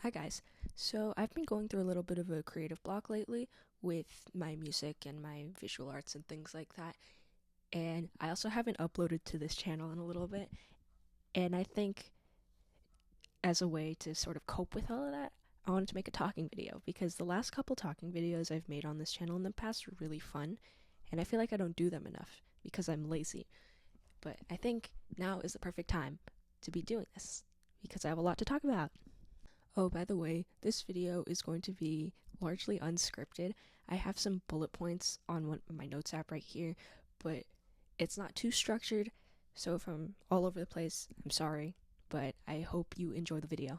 Hi guys. So I've been going through a little bit of a creative block lately with my music and my visual arts and things like that. And I also haven't uploaded to this channel in a little bit. And I think as a way to sort of cope with all of that, I wanted to make a talking video because the last couple talking videos I've made on this channel in the past were really fun. And I feel like I don't do them enough because I'm lazy. But I think now is the perfect time to be doing this because I have a lot to talk about. Oh, by the way, this video is going to be largely unscripted. I have some bullet points on my notes app right here, but it's not too structured, so if I'm all over the place, I'm sorry, but I hope you enjoy the video.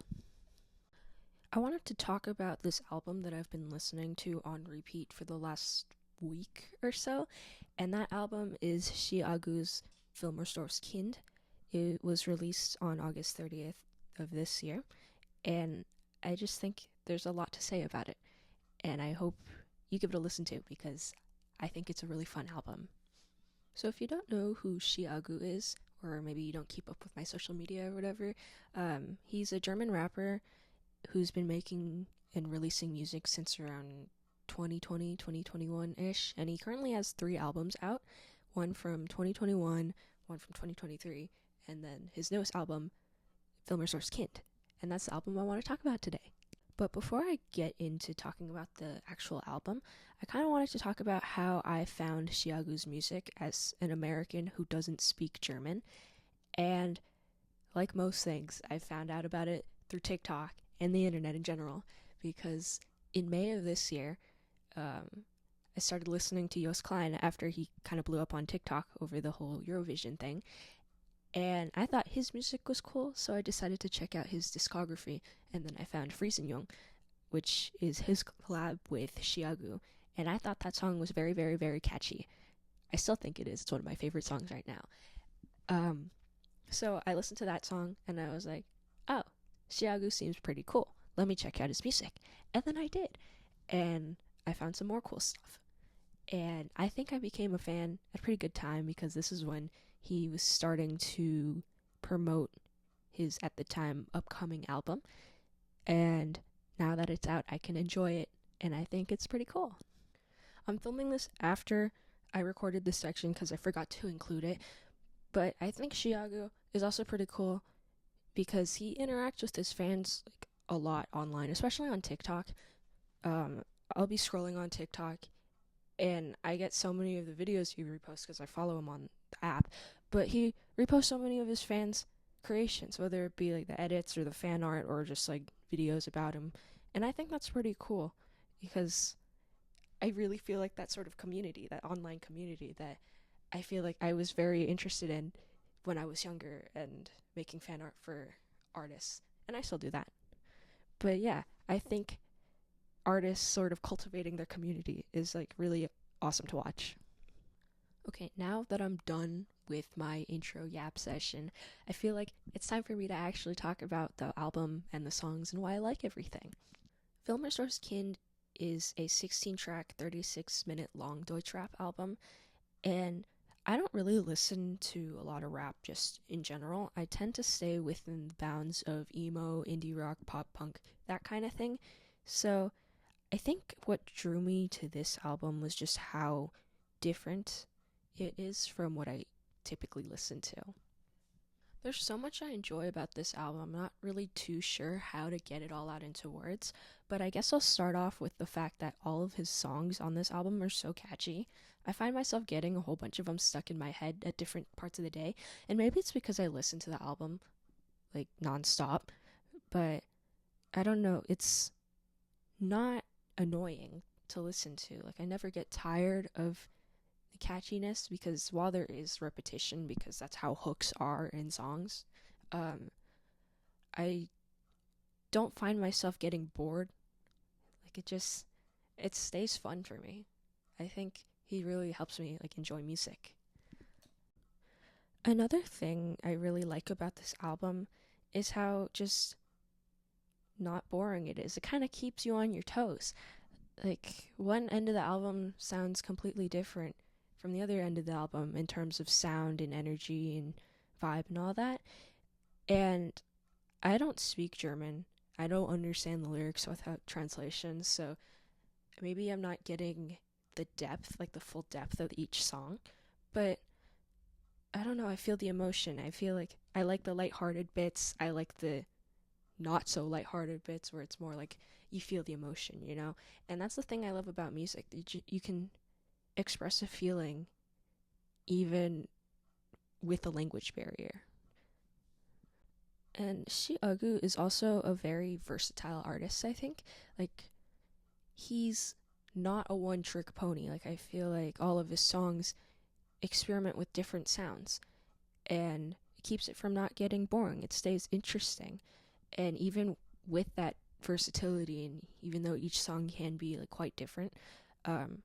I wanted to talk about this album that I've been listening to on repeat for the last week or so, and that album is aggu's wilmersdorfs Kind. It was released on August 30th of this year, and I just think there's a lot to say about it, and I hope you give it a listen to because I think it's a really fun album. So if you don't know who aggu is, or maybe you don't keep up with my social media or whatever, he's a German rapper who's been making and releasing music since around 2020, 2021-ish, and he currently has 3 albums out, one from 2021, one from 2023, and then his newest album, wilmersdorfs Kind. And that's the album I want to talk about today. But before I get into talking about the actual album, I kind of wanted to talk about how I found aggu's music as an American who doesn't speak German. And like most things, I found out about it through TikTok and the internet in general, because in May of this year, I started listening to Jost Klein after he kind of blew up on TikTok over the whole Eurovision thing. And I thought his music was cool, so I decided to check out his discography, and then I found Friesenjung, which is his collab with aggu, and I thought that song was very, very, very catchy. I still think it is. It's one of my favorite songs right now. So I listened to that song, and I was like, oh, aggu seems pretty cool. Let me check out his music. And then I did, and I found some more cool stuff. And I think I became a fan at a pretty good time because this is when he was starting to promote his, at the time, upcoming album. And now that it's out, I can enjoy it, and I think it's pretty cool. I'm filming this after I recorded this section because I forgot to include it, but I think aggu is also pretty cool because he interacts with his fans like a lot online, especially on TikTok. I'll be scrolling on TikTok, and I get so many of the videos he reposts because I follow him on the app, but he reposts so many of his fans' creations, whether it be like the edits or the fan art or just like videos about him. And I think that's pretty cool because I really feel like that sort of community, that online community that I feel like I was very interested in when I was younger and making fan art for artists. And I still do that. But yeah, I think artists sort of cultivating their community is like really awesome to watch. Okay, now that I'm done with my intro yap session, I feel like it's time for me to actually talk about the album and the songs and why I like everything. wilmersdorfs Kind is a 16-track, 36-minute long Deutschrap album, and I don't really listen to a lot of rap just in general. I tend to stay within the bounds of emo, indie rock, pop punk, that kind of thing. So I think what drew me to this album was just how different it is from what I typically listen to. There's so much I enjoy about this album. I'm not really too sure how to get it all out into words, but I guess I'll start off with the fact that all of his songs on this album are so catchy. I find myself getting a whole bunch of them stuck in my head at different parts of the day, and maybe it's because I listen to the album like nonstop, but I don't know, it's not annoying to listen to. Like, I never get tired of the catchiness because while there is repetition, because that's how hooks are in songs, I don't find myself getting bored. Like, it stays fun for me. I think he really helps me like enjoy music. Another thing I really like about this album is how just not boring it is. It kind of keeps you on your toes. Like, one end of the album sounds completely different from the other end of the album in terms of sound and energy and vibe and all that. And I don't speak German. I don't understand the lyrics without translation, so maybe I'm not getting the depth, like the full depth of each song, but I don't know, I feel the emotion. I feel like I like the lighthearted bits. I like the not so lighthearted bits where it's more like you feel the emotion, you know? And that's the thing I love about music. You can express a feeling even with a language barrier. And Aggu is also a very versatile artist, I think. Like, he's not a one trick pony. Like, I feel like all of his songs experiment with different sounds and it keeps it from not getting boring. It stays interesting. And even with that versatility, and even though each song can be like quite different, um,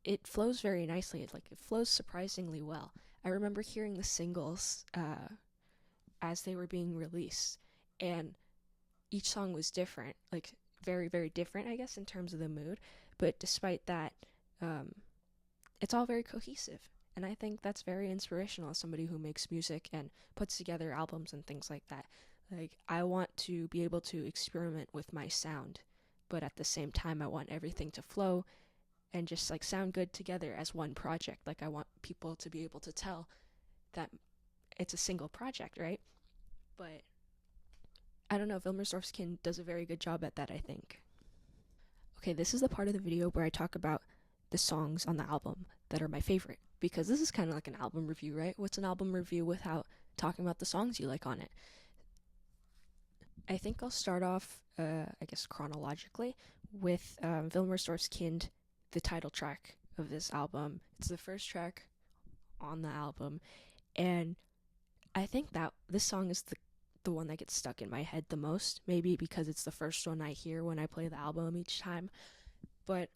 it flows very nicely. It flows surprisingly well. I remember hearing the singles as they were being released, and each song was different, like very very different, I guess, in terms of the mood. But despite that, um, it's all very cohesive. And I think that's very inspirational as somebody who makes music and puts together albums and things like that. Like, I want to be able to experiment with my sound, but at the same time, I want everything to flow and just like sound good together as one project. Like, I want people to be able to tell that it's a single project, right? But I don't know, wilmersdorfs does a very good job at that, I think. Okay, this is the part of the video where I talk about the songs on the album that are my favorite, because this is kind of like an album review, right? What's an album review without talking about the songs you like on it? I think I'll start off, I guess, chronologically with wilmersdorfs Kind, the title track of this album. It's the first track on the album, and I think that this song is the one that gets stuck in my head the most, maybe because it's the first one I hear when I play the album each time. But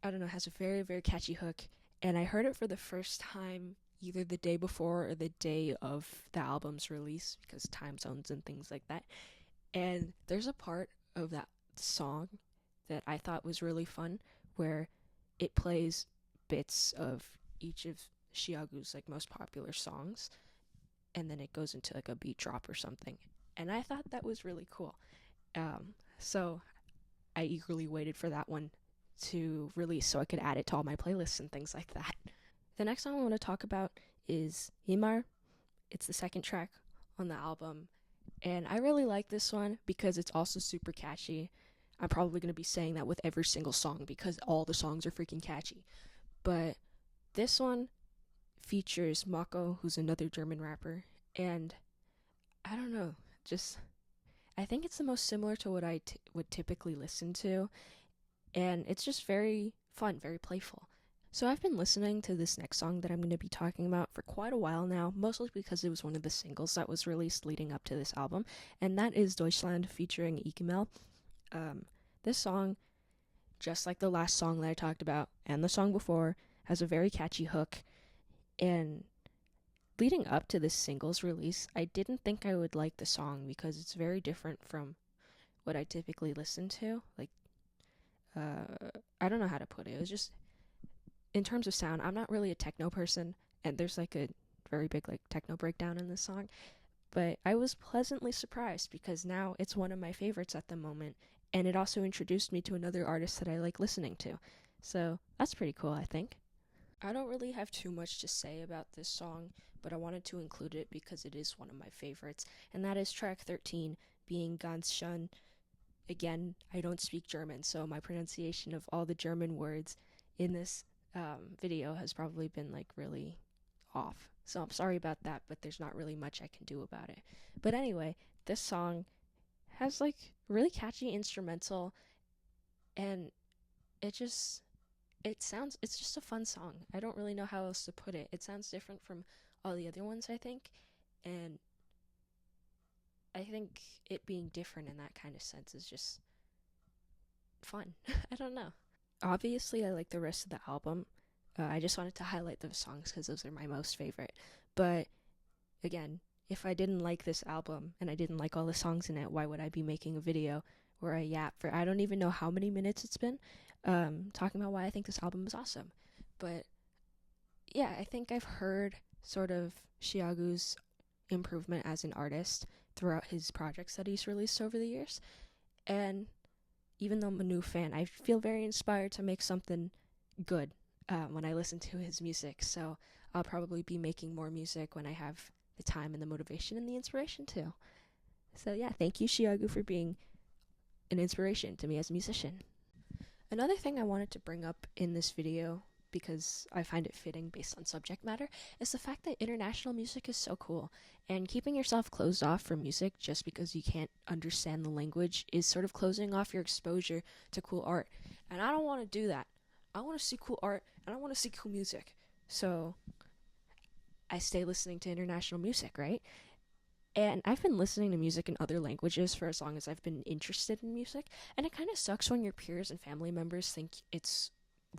I don't know, it has a very, very catchy hook, and I heard it for the first time either the day before or the day of the album's release because time zones and things like that. And there's a part of that song that I thought was really fun where it plays bits of each of Chiagu's like most popular songs, and then it goes into like a beat drop or something. And I thought that was really cool. So I eagerly waited for that one to release so I could add it to all my playlists and things like that. The next song I want to talk about is Himar. It's the second track on the album, and I really like this one because it's also super catchy. I'm probably going to be saying that with every single song because all the songs are freaking catchy. But this one features Mako, who's another German rapper, and I don't know, just I think it's the most similar to what I would typically listen to, and it's just very fun, very playful. So I've been listening to this next song that I'm going to be talking about for quite a while now, mostly because it was one of the singles that was released leading up to this album, and that is Deutschland featuring Ikemel. This song, just like the last song that I talked about and the song before, has a very catchy hook, and leading up to this singles release, I didn't think I would like the song because it's very different from what I typically listen to. Like, I don't know how to put it. It was just in terms of sound, I'm not really a techno person, and there's like a very big like techno breakdown in this song. But I was pleasantly surprised because now it's one of my favorites at the moment, and it also introduced me to another artist that I like listening to. So that's pretty cool, I think. I don't really have too much to say about this song, but I wanted to include it because it is one of my favorites, and that is track 13, being Ganz schön. Again, I don't speak German, so my pronunciation of all the German words in this video has probably been like really off. So I'm sorry about that, but there's not really much I can do about it. But anyway, this song has like really catchy instrumental, and it just it's just a fun song. I don't really know how else to put it. It sounds different from all the other ones, I think, and I think it being different in that kind of sense is just fun. I don't know. Obviously, I like the rest of the album. I just wanted to highlight those songs because those are my most favorite. But again, if I didn't like this album and I didn't like all the songs in it, why would I be making a video where I yap for I don't even know how many minutes it's been, talking about why I think this album is awesome. But yeah, I think I've heard sort of Chiagu's improvement as an artist throughout his projects that he's released over the years. And even though I'm a new fan, I feel very inspired to make something good when I listen to his music. So I'll probably be making more music when I have the time and the motivation and the inspiration too. So yeah, thank you, Chiagu, for being an inspiration to me as a musician. Another thing I wanted to bring up in this video, because I find it fitting based on subject matter, is the fact that international music is so cool. And keeping yourself closed off from music just because you can't understand the language is sort of closing off your exposure to cool art. And I don't want to do that. I want to see cool art and I want to see cool music. So I stay listening to international music, right? And I've been listening to music in other languages for as long as I've been interested in music. And it kind of sucks when your peers and family members think it's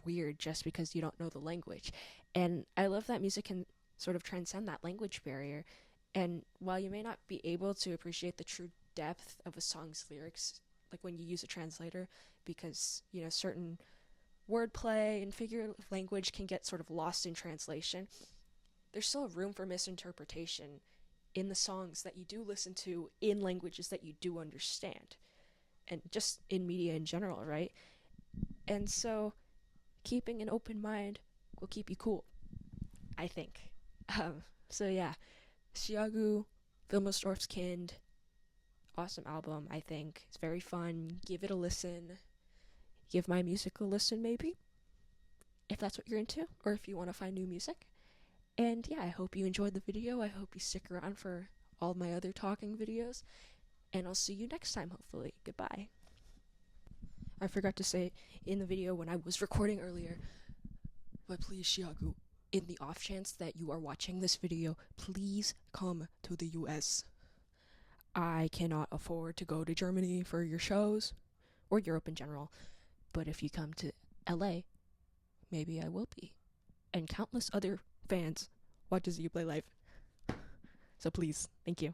weird just because you don't know the language. And I love that music can sort of transcend that language barrier. And while you may not be able to appreciate the true depth of a song's lyrics, like when you use a translator, because, you know, certain wordplay and figurative language can get sort of lost in translation, there's still room for misinterpretation in the songs that you do listen to in languages that you do understand, and just in media in general, right? And so keeping an open mind will keep you cool, I think. So yeah, Chiagu, wilmersdorfs Kind, awesome album, I think. It's very fun. Give it a listen. Give my music a listen, maybe, if that's what you're into, or if you want to find new music. And yeah, I hope you enjoyed the video. I hope you stick around for all my other talking videos. And I'll see you next time, hopefully. Goodbye. I forgot to say in the video when I was recording earlier, but please, Chiagu, in the off chance that you are watching this video, please come to the US. I cannot afford to go to Germany for your shows, or Europe in general, but if you come to LA, maybe I will be. And countless other fans watches you play live. So please, thank you.